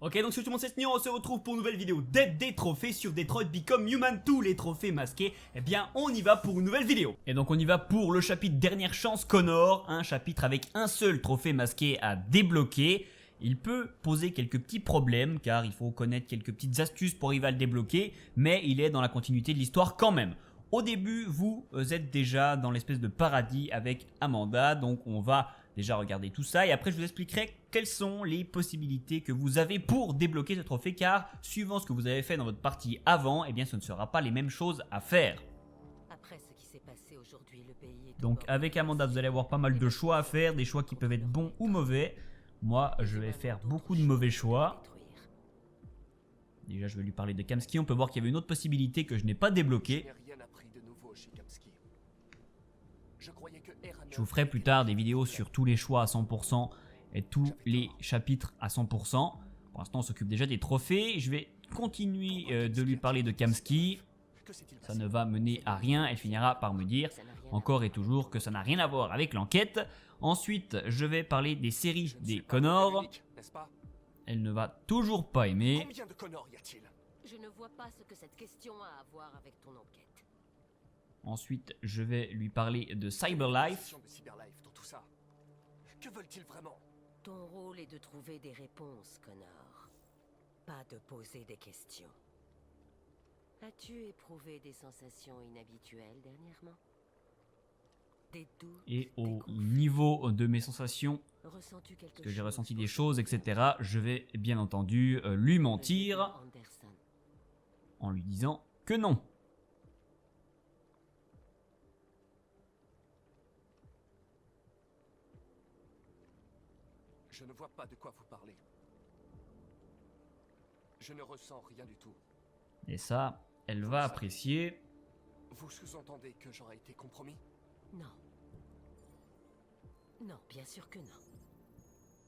Ok, donc sur tout le monde, c'est Sneon, on se retrouve pour une nouvelle vidéo d'aide des trophées sur Detroit Become Human, tous les trophées masqués. Eh bien, on y va pour une nouvelle vidéo. Et donc on y va pour le chapitre Dernière Chance Connor, un chapitre avec un seul trophée masqué à débloquer. Il peut poser quelques petits problèmes, car il faut connaître quelques petites astuces pour arriver à le débloquer, mais il est dans la continuité de l'histoire quand même. Au début, vous êtes déjà dans l'espèce de paradis avec Amanda, donc on va déjà regarder tout ça et après je vous expliquerai quelles sont les possibilités que vous avez pour débloquer ce trophée, car suivant ce que vous avez fait dans votre partie avant, eh bien ce ne sera pas les mêmes choses à faire. Après ce qui s'est passé aujourd'hui, le pays est Donc avec Amanda, vous allez avoir pas mal de choix à faire, des choix qui peuvent être bons ou mauvais. Moi, je vais faire beaucoup de mauvais choix. Déjà, je vais lui parler de Kamski. On peut voir qu'il y avait une autre possibilité que je n'ai pas débloquée. Je vous ferai plus tard des vidéos sur tous les choix à 100% et tous les chapitres à 100%. Pour l'instant, on s'occupe déjà des trophées. Je vais continuer de lui parler de Kamski. Ça ne va mener à rien. Elle finira par me dire encore et toujours que ça n'a rien à voir avec l'enquête. Ensuite, je vais parler des séries des Connor. Elle ne va toujours pas aimer. Combien de Connor y a-t-il? Je ne vois pas ce que cette question a à voir avec ton enquête. Ensuite, je vais lui parler de Cyberlife. De Cyberlife dans tout ça. Que veulent-ils vraiment? Ton rôle est de trouver des réponses, Connor. Pas de poser des questions. As-tu éprouvé des sensations inhabituelles dernièrement? Des doutes, Et des au conflits? niveau de mes sensations, Ressens-tu quelque parce que j'ai chose ressenti des pour choses, etc., je vais bien entendu lui mentir Anderson. en lui disant que non. Je ne vois pas de quoi vous parlez. Je ne ressens rien du tout. Et ça, elle va apprécier. Vous sous-entendez que j'aurais été compromis? Non. Non, bien sûr que non.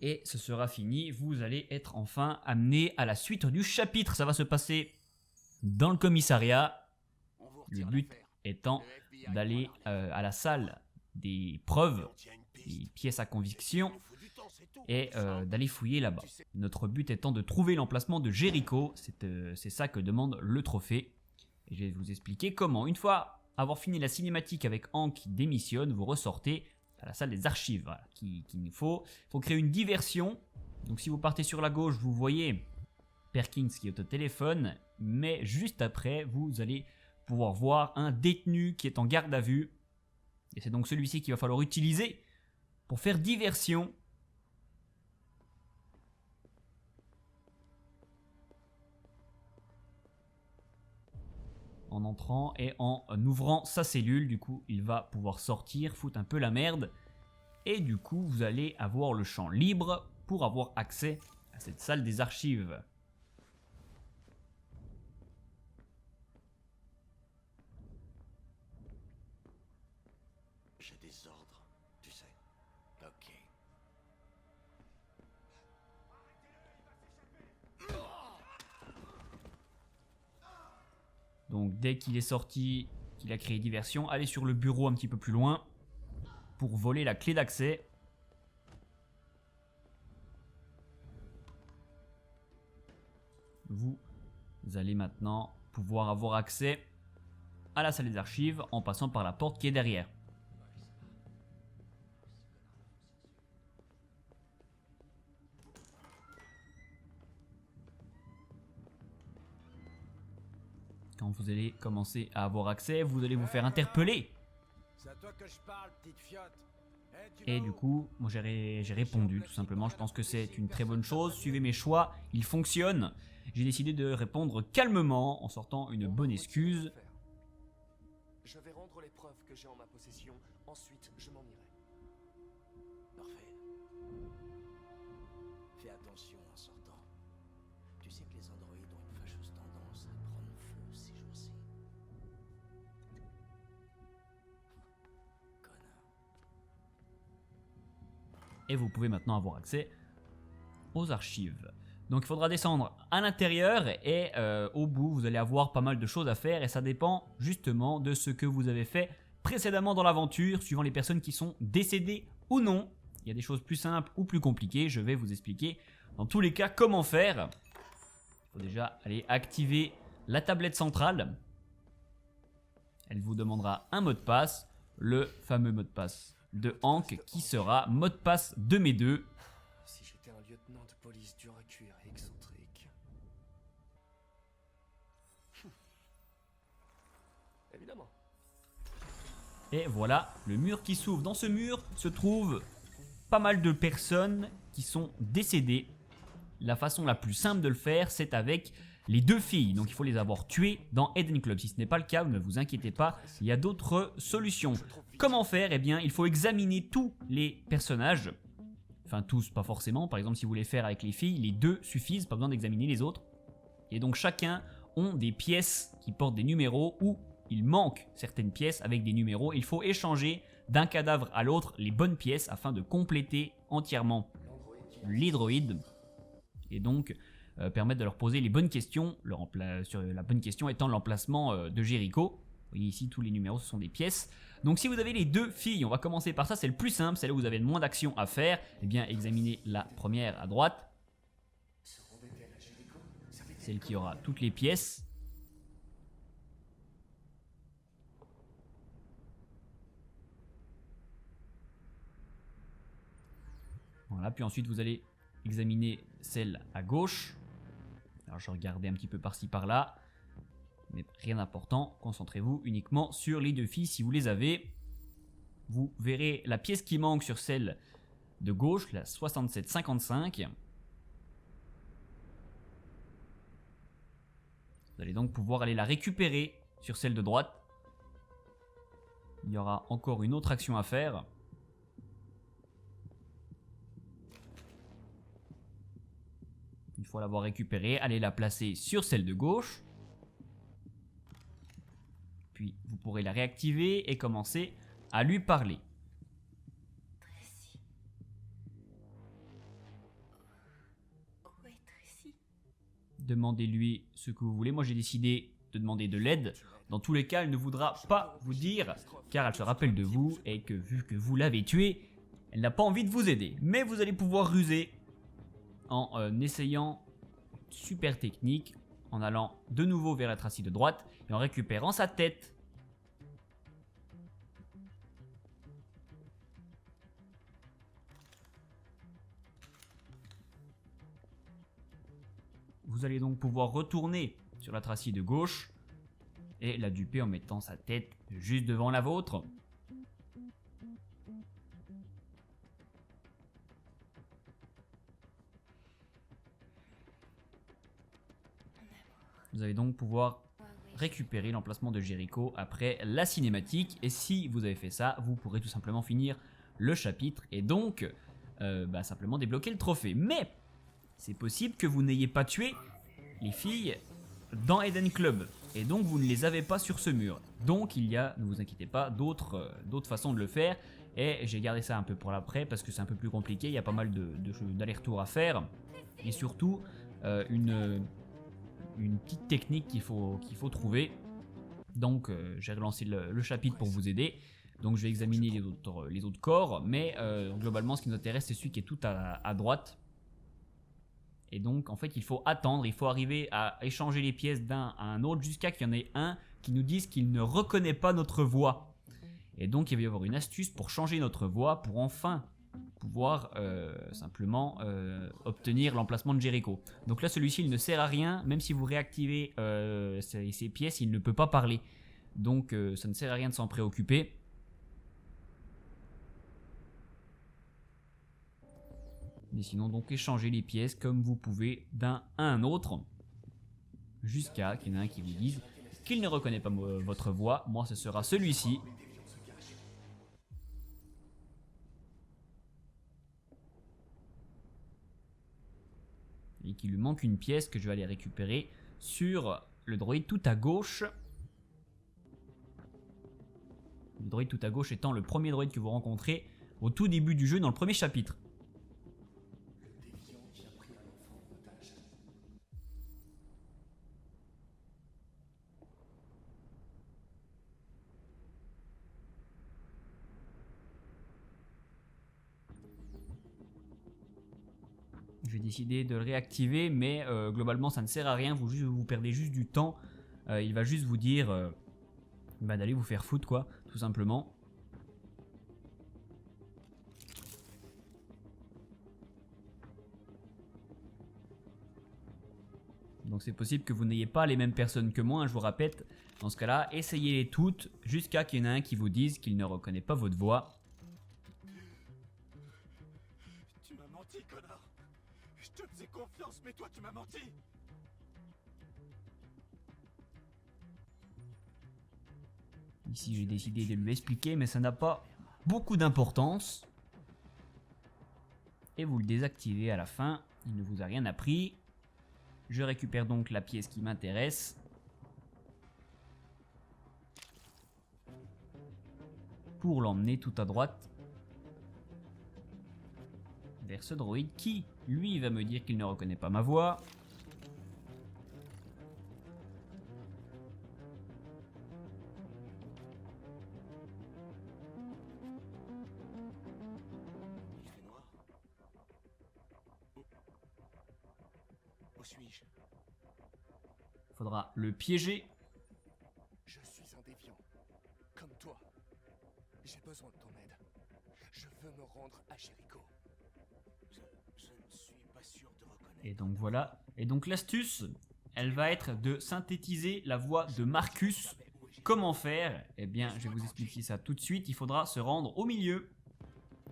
Et ce sera fini, vous allez être enfin amené à la suite du chapitre. Ça va se passer dans le commissariat. On vous Le retire but l'affaire. étant Le FBI d'aller prend la à la salle des preuves, On tient une piste. des pièces à conviction, Il nous faut du temps, c'est tout. et d'aller fouiller là-bas. Tu sais- Notre but étant de trouver l'emplacement de Jericho, c'est ça que demande le trophée. Et je vais vous expliquer comment. Une fois avoir fini la cinématique avec Hank qui démissionne, vous ressortez à la salle des archives. Voilà, qu'il nous faut. Il faut créer une diversion. Donc si vous partez sur la gauche, vous voyez Perkins qui est au téléphone, mais juste après, vous allez pouvoir voir un détenu qui est en garde à vue. Et c'est donc celui-ci qu'il va falloir utiliser pour faire diversion. En entrant et en ouvrant sa cellule, du coup il va pouvoir sortir, foutre un peu la merde, et du coup vous allez avoir le champ libre pour avoir accès à cette salle des archives. J'ai des ordres, tu sais. Ok. Donc dès qu'il est sorti, qu'il a créé diversion, allez sur le bureau un petit peu plus loin pour voler la clé d'accès. Vous allez maintenant pouvoir avoir accès à la salle des archives en passant par la porte qui est derrière. Quand vous allez commencer à avoir accès, vous allez vous faire interpeller. C'est à toi que je parle, petite fiotte. Et du coup, moi j'ai répondu tout simplement. Je pense que c'est une très bonne chose. Suivez mes choix, ils fonctionnent. J'ai décidé de répondre calmement en sortant une bonne excuse. Je vais rendre les preuves que j'ai en ma possession. Ensuite, je m'en irai. Parfait. Fais attention en sortant. Tu sais que les androïdes ont une fâcheuse tendance à prendre feu ces jours-ci. Connard. Et vous pouvez maintenant avoir accès aux archives. Donc il faudra descendre à l'intérieur et au bout vous allez avoir pas mal de choses à faire et ça dépend justement de ce que vous avez fait précédemment dans l'aventure, suivant les personnes qui sont décédées ou non. Il y a des choses plus simples ou plus compliquées, je vais vous expliquer Dans tous les cas, comment faire? Il faut déjà aller activer la tablette centrale. Elle vous demandera un mot de passe, le fameux mot de passe de Hank qui sera mot de passe de mes deux. Si j'étais un lieutenant de police dur à cuire et excentrique. Évidemment. Et voilà, le mur qui s'ouvre. Dans ce mur se trouvent pas mal de personnes qui sont décédées. La façon la plus simple de le faire, c'est avec les deux filles. Donc il faut les avoir tuées dans Eden Club. Si ce n'est pas le cas, ne vous inquiétez pas, il y a d'autres solutions. Comment faire? Eh bien, il faut examiner tous les personnages. Enfin tous, pas forcément. Par exemple, si vous voulez faire avec les filles, les deux suffisent, pas besoin d'examiner les autres. Et donc chacun ont des pièces qui portent des numéros ou il manque certaines pièces avec des numéros. Il faut échanger d'un cadavre à l'autre les bonnes pièces afin de compléter entièrement les droïdes. Et donc permettre de leur poser les bonnes questions, sur la bonne question étant l'emplacement de Jericho. Vous voyez ici tous les numéros, ce sont des pièces. Donc si vous avez les deux filles, on va commencer par ça, c'est le plus simple, c'est là où vous avez le moins d'actions à faire. Eh bien examinez la première à droite. Celle qui aura toutes les pièces. Voilà, puis ensuite vous allez examiner celle à gauche. Alors je regardais un petit peu par-ci par-là, mais rien d'important. Concentrez-vous uniquement sur les deux filles si vous les avez. Vous verrez la pièce qui manque sur celle de gauche, la 6755. Vous allez donc pouvoir aller la récupérer sur celle de droite. Il y aura encore une autre action à faire. Une fois l'avoir récupérée, allez la placer sur celle de gauche. Puis vous pourrez la réactiver et commencer à lui parler. Tracy. Où est Tracy? Demandez-lui ce que vous voulez. Moi j'ai décidé de demander de l'aide. Dans tous les cas, elle ne voudra pas vous dire, car elle se rappelle de vous et que vu que vous l'avez tuée, elle n'a pas envie de vous aider. Mais vous allez pouvoir ruser en essayant super technique, en allant de nouveau vers la Tracy de droite et en récupérant sa tête. Vous allez donc pouvoir retourner sur la Tracy de gauche et la duper en mettant sa tête juste devant la vôtre. Vous allez donc pouvoir récupérer l'emplacement de Jericho après la cinématique. Et si vous avez fait ça, vous pourrez tout simplement finir le chapitre et donc simplement débloquer le trophée. Mais c'est possible que vous n'ayez pas tué les filles dans Eden Club. Et donc vous ne les avez pas sur ce mur. Donc il y a, ne vous inquiétez pas, d'autres façons de le faire. Et j'ai gardé ça un peu pour l'après parce que c'est un peu plus compliqué. Il y a pas mal d'allers-retours à faire. Et surtout une petite technique qu'il faut trouver. Donc j'ai relancé le chapitre pour vous aider. Donc je vais examiner les autres corps. Mais globalement ce qui nous intéresse c'est celui qui est tout à droite. Et donc en fait il faut attendre, il faut arriver à échanger les pièces d'un à un autre jusqu'à qu'il y en ait un qui nous dise qu'il ne reconnaît pas notre voix. Et donc il va y avoir une astuce pour changer notre voix pour enfin pouvoir simplement obtenir l'emplacement de Jericho. Donc là celui-ci il ne sert à rien, même si vous réactivez ces pièces il ne peut pas parler. Donc ça ne sert à rien de s'en préoccuper. Mais sinon donc échangez les pièces comme vous pouvez d'un à un autre jusqu'à qu'il y en ait un qui vous dise qu'il ne reconnaît pas votre voix. Moi ce sera celui-ci. Et qu'il lui manque une pièce que je vais aller récupérer sur le droïde tout à gauche. Le droïde tout à gauche étant le premier droïde que vous rencontrez au tout début du jeu dans le premier chapitre. Je vais j'ai décidé de le réactiver, mais globalement ça ne sert à rien, vous perdez juste du temps. Il va juste vous dire d'aller vous faire foutre quoi, tout simplement. Donc c'est possible que vous n'ayez pas les mêmes personnes que moi, hein, je vous répète. Dans ce cas-là, essayez-les toutes jusqu'à qu'il y en ait un qui vous dise qu'il ne reconnaît pas votre voix. Tu m'as menti, connard. Je te faisais confiance, mais toi tu m'as menti. Ici j'ai décidé de lui expliquer, mais ça n'a pas beaucoup d'importance. Et vous le désactivez à la fin, il ne vous a rien appris. Je récupère donc la pièce qui m'intéresse. Pour l'emmener tout à droite vers ce droïde qui, lui, va me dire qu'il ne reconnaît pas ma voix. Il fait noir. Où suis-je? Faudra le piéger. Je suis un déviant. Comme toi. J'ai besoin de ton aide. Je veux me rendre à Jéricho. Je ne suis pas sûr de reconnaître. Et donc voilà. Et donc l'astuce, elle va être de synthétiser la voix de Marcus. Comment faire? Eh bien, je vais vous expliquer ça tout de suite. Il faudra se rendre au milieu.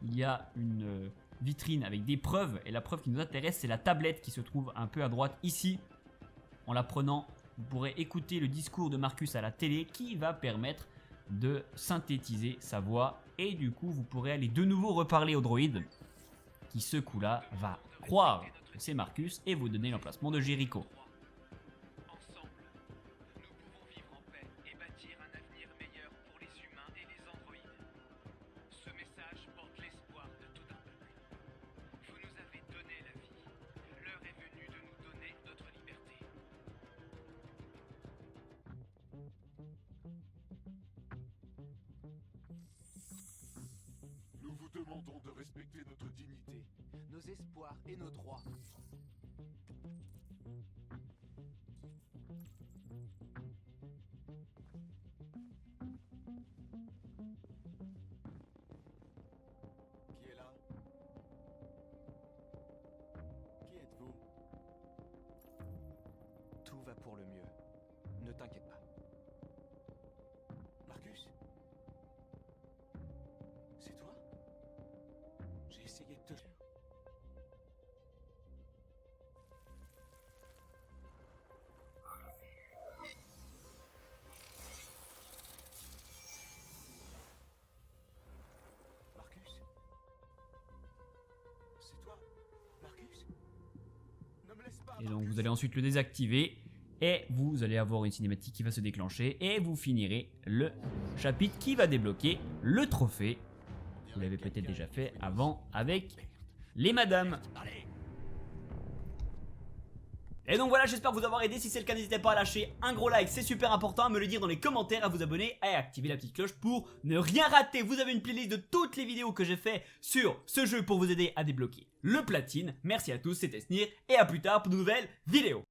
Il y a une vitrine avec des preuves. Et la preuve qui nous intéresse, c'est la tablette qui se trouve un peu à droite ici. En la prenant, vous pourrez écouter le discours de Marcus à la télé qui va permettre de synthétiser sa voix. Et du coup, vous pourrez aller de nouveau reparler au droïde qui, ce coup-là, va croire que c'est Marcus et vous donner l'emplacement de Jéricho. Ensemble, nous pouvons vivre en paix et bâtir un avenir meilleur pour les humains et les androïdes. Ce message porte l'espoir de tout un peuple. Vous nous avez donné la vie. L'heure est venue de nous donner notre liberté. Nous vous demandons de respecter notre dignité, nos espoirs et nos droits. Qui est là? Qui êtes-vous? Tout va pour le mieux. Ne t'inquiète pas. Marcus? C'est toi? J'ai essayé de te... Marcus? C'est toi? Marcus? Ne me laisse pas, Et donc Marcus. vous allez ensuite le désactiver. Et vous allez avoir une cinématique qui va se déclencher. Et vous finirez le chapitre qui va débloquer le trophée. Vous l'avez peut-être déjà fait avant avec les madames. Et donc voilà, j'espère vous avoir aidé. Si c'est le cas, n'hésitez pas à lâcher un gros like, c'est super important, à me le dire dans les commentaires, à vous abonner et à activer la petite cloche pour ne rien rater. Vous avez une playlist de toutes les vidéos que j'ai fait sur ce jeu pour vous aider à débloquer le platine. Merci à tous, c'était Snir et à plus tard pour de nouvelles vidéos.